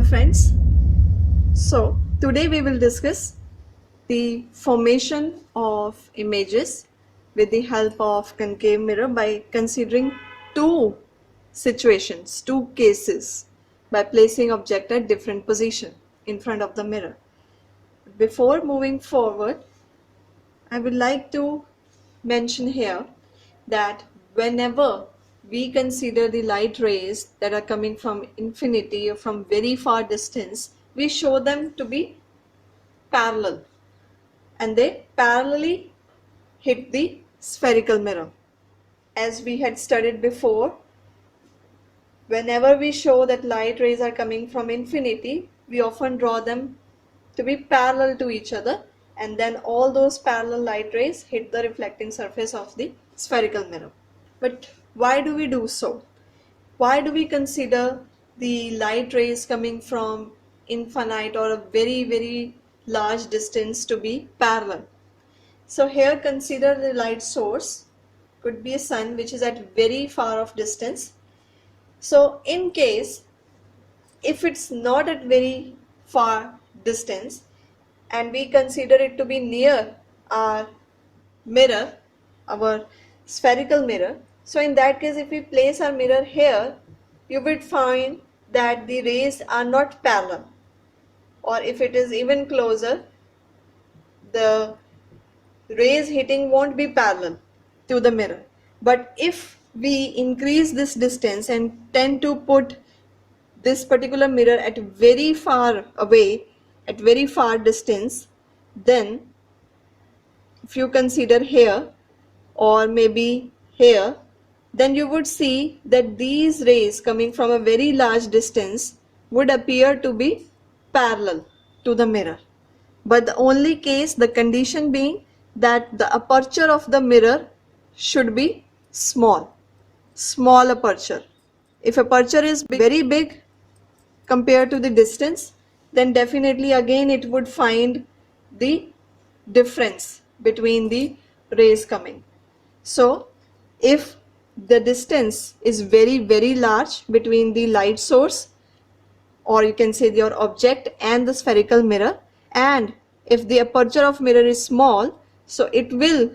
friends. So today we will discuss the formation of images with the help of concave mirror by considering two situations, two cases, by placing object at different position in front of the mirror. Before moving forward, I would like to mention here that whenever we consider the light rays that are coming from infinity or from very far distance, we show them to be parallel, and they parallelly hit the spherical mirror. As we had studied before, whenever we show that light rays are coming from infinity, we often draw them to be parallel to each other, and then all those parallel light rays hit the reflecting surface of the spherical mirror. But why do we do so? Why do we consider the light rays coming from infinite or a very large distance to be parallel? So here consider the light source, could be a sun which is at very far off distance. So in case if it's not at very far distance and we consider it to be near our mirror, our spherical mirror, so in that case if we place our mirror here, you would find that the rays are not parallel, or if it is even closer, the rays hitting won't be parallel to the mirror. But if we increase this distance and tend to put this particular mirror at very far away, at very far distance, then if you consider here or maybe here, then you would see that these rays coming from a very large distance would appear to be parallel to the mirror. But the only case, the condition being that the aperture of the mirror should be small aperture. If aperture is very big compared to the distance, then definitely again it would find the difference between the rays coming. So if the distance is very large between the light source, or you can say your object, and the spherical mirror, and if the aperture of mirror is small, so it will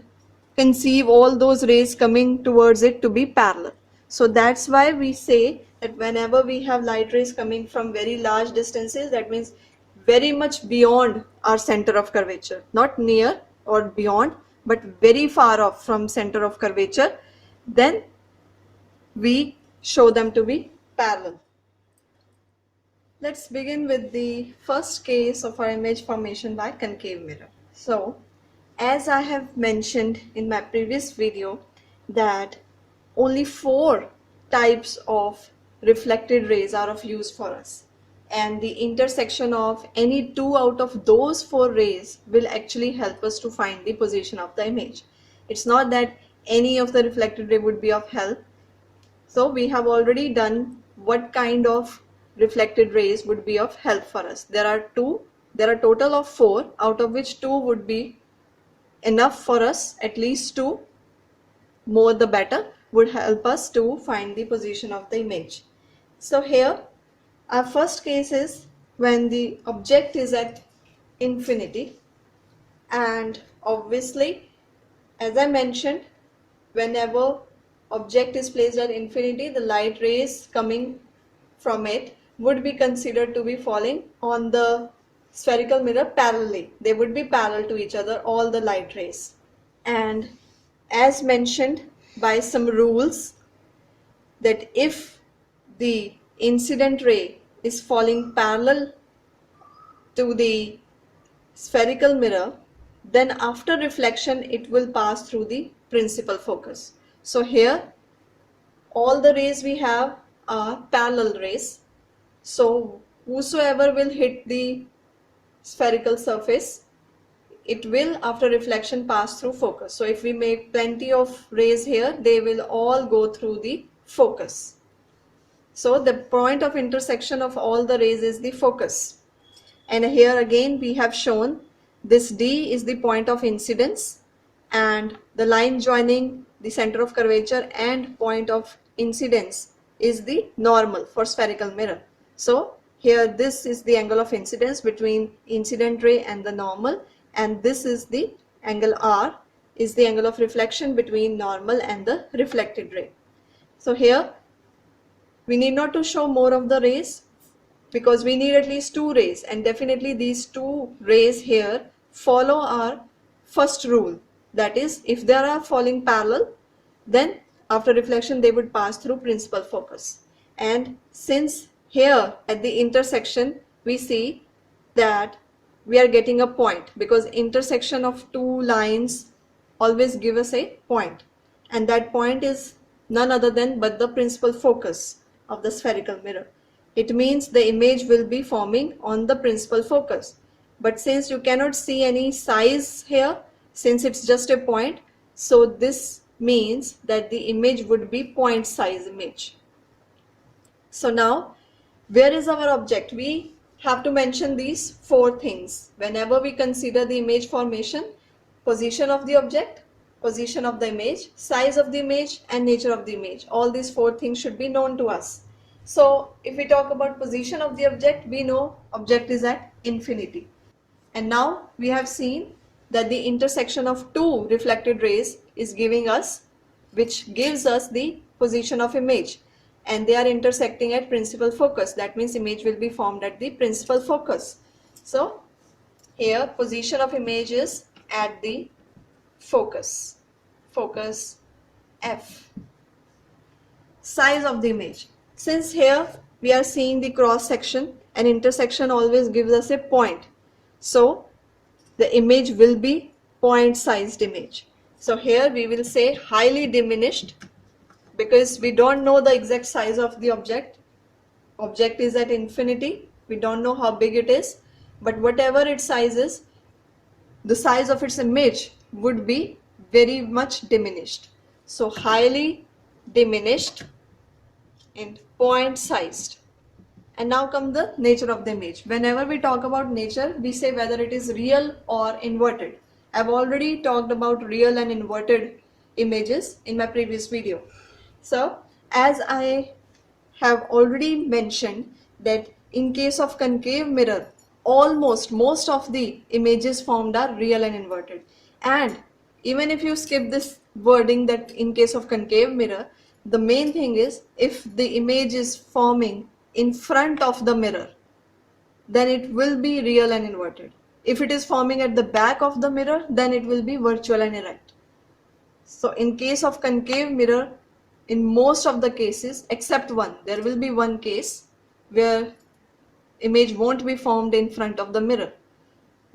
conceive all those rays coming towards it to be parallel. So that's why we say that whenever we have light rays coming from very large distances, that means very much beyond our center of curvature, not near or beyond, but very far off from center of curvature, then we show them to be parallel. Let's begin with the first case of our image formation by concave mirror. So, as I have mentioned in my previous video that only 4 types of reflected rays are of use for us, and the intersection of any 2 out of those 4 rays will actually help us to find the position of the image. It's not that any of the reflected ray would be of help. So we have already done what kind of reflected rays would be of help for us. There are total of 4, out of which 2 would be enough for us, at least 2, more the better, would help us to find the position of the image. So here our first case is when the object is at infinity, and obviously, as I mentioned, whenever object is placed at infinity, the light rays coming from it would be considered to be falling on the spherical mirror parallelly. They would be parallel to each other, all the light rays. And as mentioned by some rules, that if the incident ray is falling parallel to the spherical mirror, then after reflection it will pass through the principal focus. So here all the rays we have are parallel rays. So whosoever will hit the spherical surface, it will after reflection pass through focus. So if we make plenty of rays here, they will all go through the focus. So the point of intersection of all the rays is the focus. And here again we have shown this D is the point of incidence, and the line joining the center of curvature and point of incidence is the normal for spherical mirror. So here this is the angle of incidence between incident ray and the normal, and this is the angle R is the angle of reflection between normal and the reflected ray. So here we need not to show more of the rays because we need at least two rays, and definitely these two rays here follow our first rule, that is if they are falling parallel, then after reflection they would pass through principal focus. And since here at the intersection we see that we are getting a point, because intersection of two lines always give us a point, and that point is none other than but the principal focus of the spherical mirror. It means the image will be forming on the principal focus. But since you cannot see any size here, since it's just a point, so this means that the image would be point size image. So now, where is our object? We have to mention these four things whenever we consider the image formation: position of the object, position of the image, size of the image, and nature of the image. All these four things should be known to us. So if we talk about position of the object, we know object is at infinity. And now we have seen that the intersection of two reflected rays is giving us, which gives us the position of image, and they are intersecting at principal focus. That means image will be formed at the principal focus. So here position of image is at the focus, focus F. Size of the image. Since here we are seeing the cross section, and intersection always gives us a point, so the image will be point sized image. So here we will say highly diminished, because we don't know the exact size of the object. Object is at infinity, we don't know how big it is, but whatever its size is, the size of its image would be very much diminished. So highly diminished and point sized. And now come the nature of the image. Whenever we talk about nature, we say whether it is real or inverted. I've already talked about real and inverted images in my previous video. So as I have already mentioned that in case of concave mirror, almost most of the images formed are real and inverted. And even if you skip this wording that in case of concave mirror, the main thing is if the image is forming in front of the mirror, then it will be real and inverted. If it is forming at the back of the mirror, then it will be virtual and erect. So in case of concave mirror, in most of the cases except one, there will be one case where image won't be formed in front of the mirror.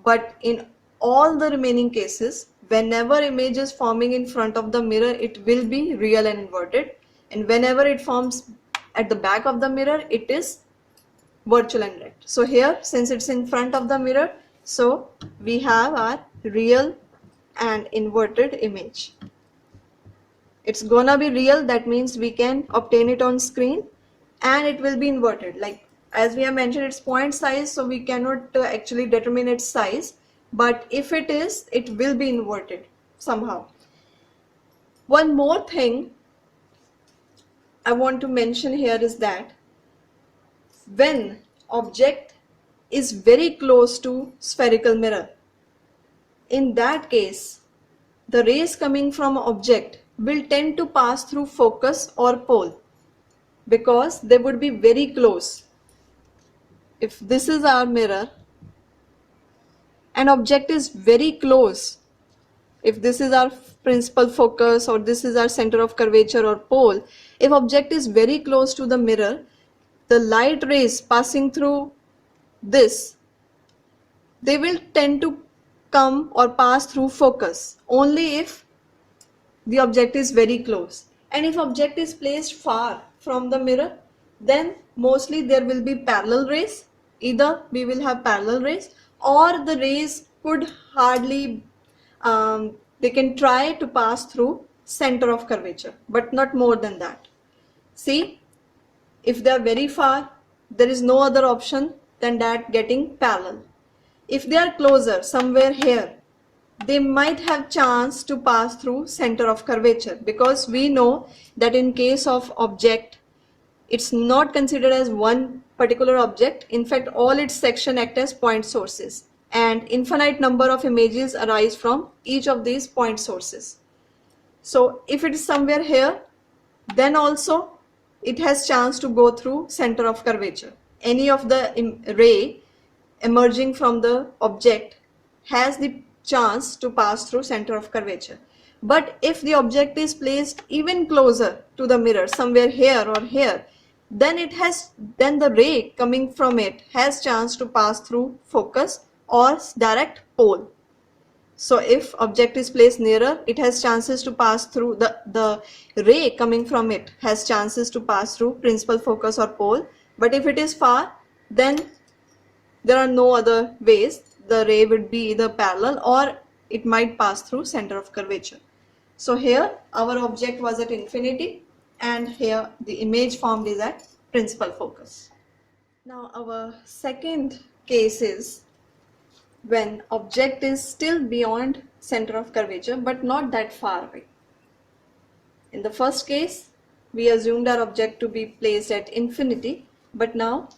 But in all the remaining cases, whenever image is forming in front of the mirror, it will be real and inverted, and whenever it forms at the back of the mirror, it is virtual and erect. So here, since it's in front of the mirror, so we have our real and inverted image. It's gonna be real, that means we can obtain it on screen, and it will be inverted. Like as we have mentioned, it's point size, so we cannot actually determine its size, but if it is, it will be inverted somehow. One more thing I want to mention here is that when object is very close to spherical mirror, in that case the rays coming from object will tend to pass through focus or pole, because they would be very close. If this is our mirror and object is very close, if this is our principal focus or this is our center of curvature or pole, if object is very close to the mirror, the light rays passing through this, they will tend to come or pass through focus only if the object is very close. And if object is placed far from the mirror, then mostly there will be parallel rays. Either we will have parallel rays, or the rays could hardly they can try to pass through center of curvature, but not more than that. See, if they are very far, there is no other option than that getting parallel. If they are closer, somewhere here, they might have chance to pass through center of curvature, because we know that in case of object, It's not considered as one particular object. In fact, all its sections act as point sources, and infinite number of images arise from each of these point sources. So if it is somewhere here, then also it has chance to go through center of curvature. Any of the ray emerging from the object has the chance to pass through center of curvature. But if the object is placed even closer to the mirror, somewhere here or here, then the ray coming from it has chance to pass through focus or direct pole. So if object is placed nearer, it has chances to pass through the ray coming from it has chances to pass through principal focus or pole. But if it is far, then there are no other ways. The ray would be either parallel or it might pass through center of curvature. So here our object was at infinity, and here the image formed is at principal focus. Now our second case is when object is still beyond center of curvature but not that far away. In the first case, we assumed our object to be placed at infinity, but now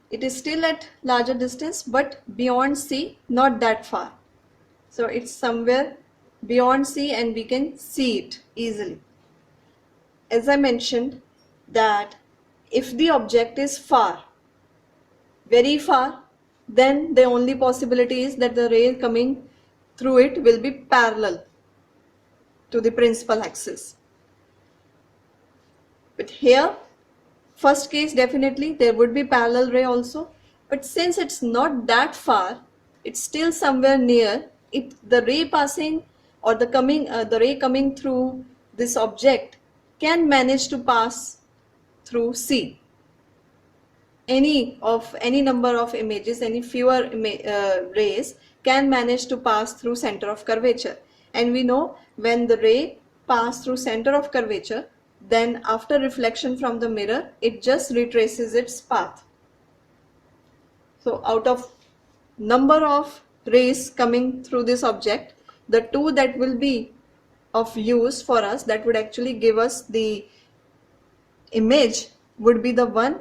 it is still at larger distance but beyond C, not that far. So it's somewhere beyond C and we can see it easily. As I mentioned that if the object is far, very far, then the only possibility is that the ray coming through it will be parallel to the principal axis. But here, first case, definitely there would be parallel ray also, but since it's not that far, it's still somewhere near it, the ray passing or the ray coming through this object can manage to pass through C. Any number of images, any fewer rays can manage to pass through center of curvature. And we know when the ray pass through center of curvature, then after reflection from the mirror, it just retraces its path. So out of number of rays coming through this object, the two that will be of use for us, that would actually give us the image, would be the one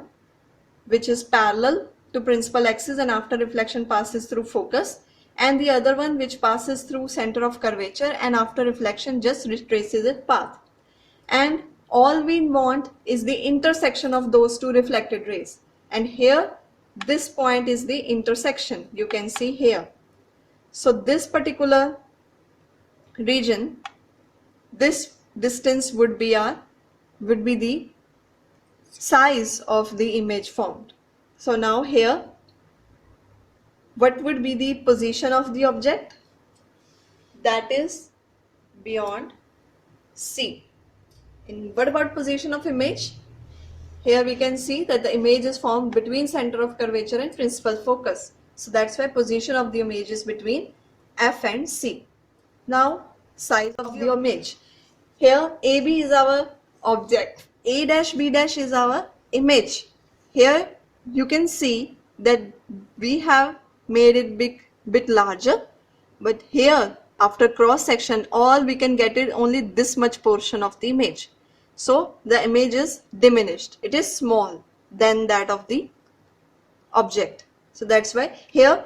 which is parallel to principal axis and after reflection passes through focus, and the other one which passes through center of curvature and after reflection just retraces its path. And all we want is the intersection of those two reflected rays, and here this point is the intersection, you can see here. So this particular region, this distance would be the size of the image formed. So now here, what would be the position of the object? That is beyond C. And what about position of image? Here we can see that the image is formed between center of curvature and principal focus. So that's why position of the image is between F and C. Now size of the image. Here AB is our object, A dash B dash is our image. Here you can see that we have made it bit larger, but here after cross section all we can get it only this much portion of the image. So the image is diminished, it is small than that of the object. So that's why here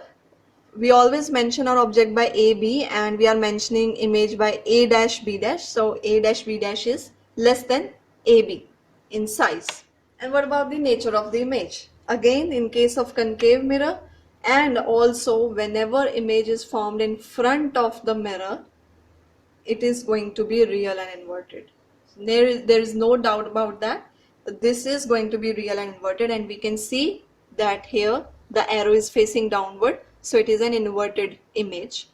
we always mention our object by AB and we are mentioning image by A dash B dash. So A dash B dash is less than AB in size. And what about the nature of the image? Again, in case of concave mirror and also whenever image is formed in front of the mirror, it is going to be real and inverted. There is no doubt about that. This is going to be real and inverted, and we can see that here the arrow is facing downward, so it is an inverted image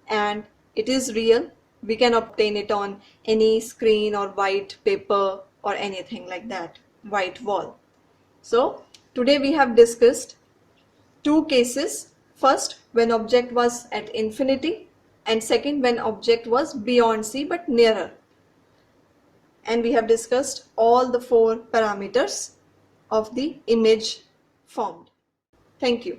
and it is real. We can obtain it on any screen or white paper or anything like that, white wall. So today we have discussed two cases. First, when object was at infinity, and second, when object was beyond C but nearer. And we have discussed all the four parameters of the image formed. Thank you.